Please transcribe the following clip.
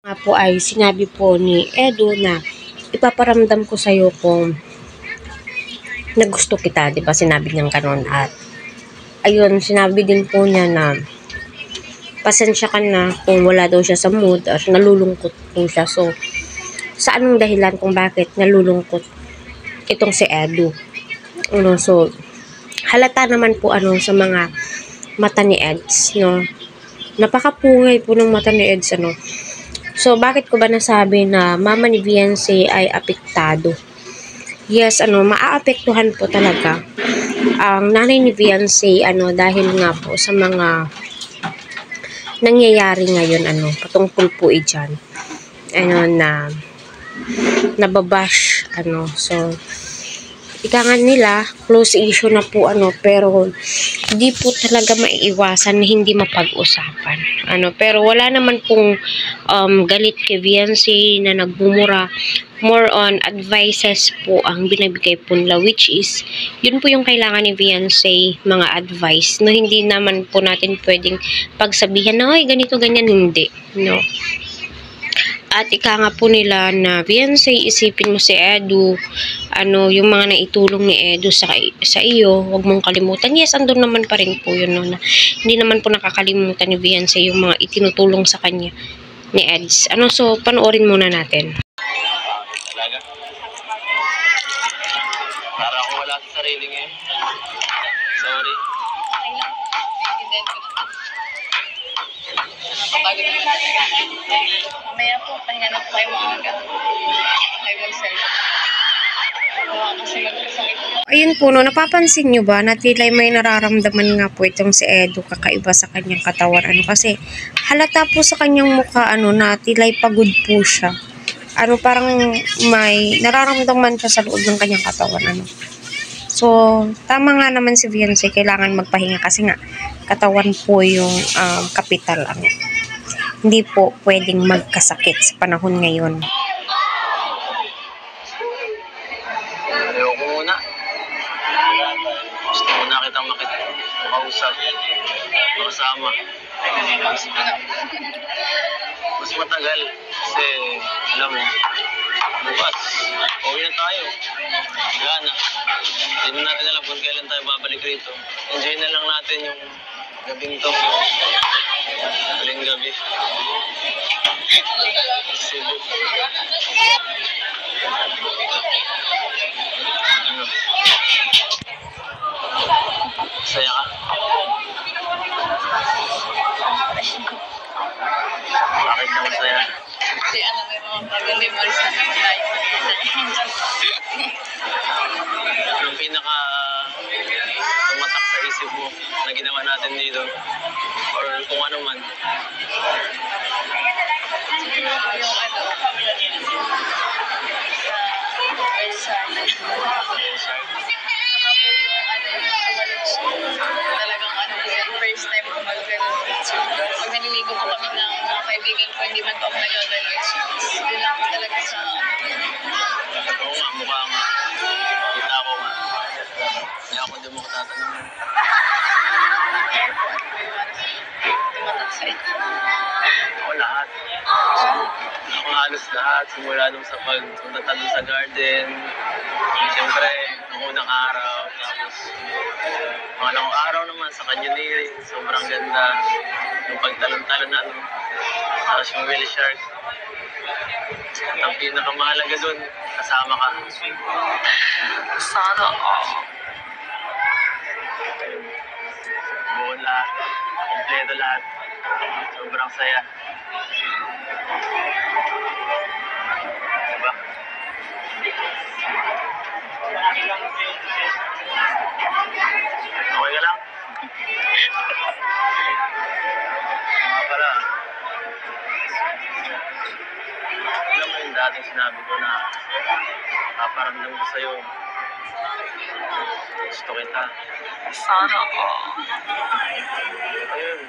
Nga po ay sinabi po ni Edu na ipaparamdam ko sa'yo kung na gusto kita, di ba? Sinabi niyang kanon at ayun, sinabi din po niya na pasensya ka na kung wala daw siya sa mood or nalulungkot po siya. So, sa anong dahilan kung bakit nalulungkot itong si Edu? So, halata naman po sa mga mata ni Eds, no? Napakapungay po ng mata ni Eds, So, bakit ko ba nasabi na mama ni Viancy ay apektado? Yes, maaapektuhan po talaga ang nanay ni Viancy, dahil nga po sa mga nangyayari ngayon, patungkol po dyan, na nababash, so, ika nga nila, close issue na po, pero di po talaga maiiwasan na hindi mapag-usapan. Pero wala naman pong galit kay Viancy na nagmumura. More on advices po ang binibigay po nila, which is, yun po yung kailangan ni Viancy, mga advice, no? Hindi naman po natin pwedeng pagsabihan na, ay, ganito, ganyan, hindi, no? At ika nga po nila na Viancy, isipin mo si Edu, yung mga naitulong ni Edu sa iyo, huwag mong kalimutan. Yes, andun naman pa rin po yun, no, na hindi naman po nakakalimutan ni Viancy yung mga itinutulong sa kanya ni Eds. So, panoorin muna natin. Talaga? Para ako wala sa sarili ngayon. Sorry. Nakapagod na. Mamaya po, pahinga na po kayo maaga. Kayo mag-selfie. Kasi magkasakit. Ayun po, no, napapansin nyo ba na tila may nararamdaman nga po itong si Edu kakaiba sa kanyang katawan? Kasi halata po sa kanyang mukha, na tila'y pagod po siya. Parang may nararamdaman siya sa loob ng kanyang katawan, So, tama nga naman si Viancy, kailangan magpahinga kasi nga katawan po yung kapital, Hindi po pwedeng magkasakit sa panahon ngayon. Ayoko muna. Gusto muna kitang makausap. Makasama. Mas matagal. Kasi, alam mo, bukas, uwi na tayo. Gana. Hindi natin alam kung kailan tayo babalik rito. Enjoy na lang natin yung gabing to. Aling gabi. Cebu. Saya ka? Bakit ka masaya? Kasi may mga bagong memories na nangyayari. Anong pinaka tumatak sa isip mo na ginawa natin dito? Or kung ano man? Siguro yung talagang first time ko mag-ganun. Pag naliligo po kami ng mga kaibigan ko, hindi man po ako nag-ganun. Yun lang talaga sa... Oo nga, mukha nga. Kita ko nga. Hindi ako din mo katatanong. Tumatak sa ito. Ako lahat. Ako halos lahat. Simula nung sa pagpunta sa garden. Siyempre, nung unang araw. Tapos, pangalawang araw naman sa canyoneering. Sobrang ganda. Yung pagtalon-talon na tapos yung whale shark. At ang pinakamahalaga dun, kasama ka. Sana buo lahat. Kompleto lahat. Sobrang saya. Diba? Okay ka lang? Pala. Alam mo yung dating sinabi ko na paparamdam ko sa'yo. Gusto kita. Sana Ayun.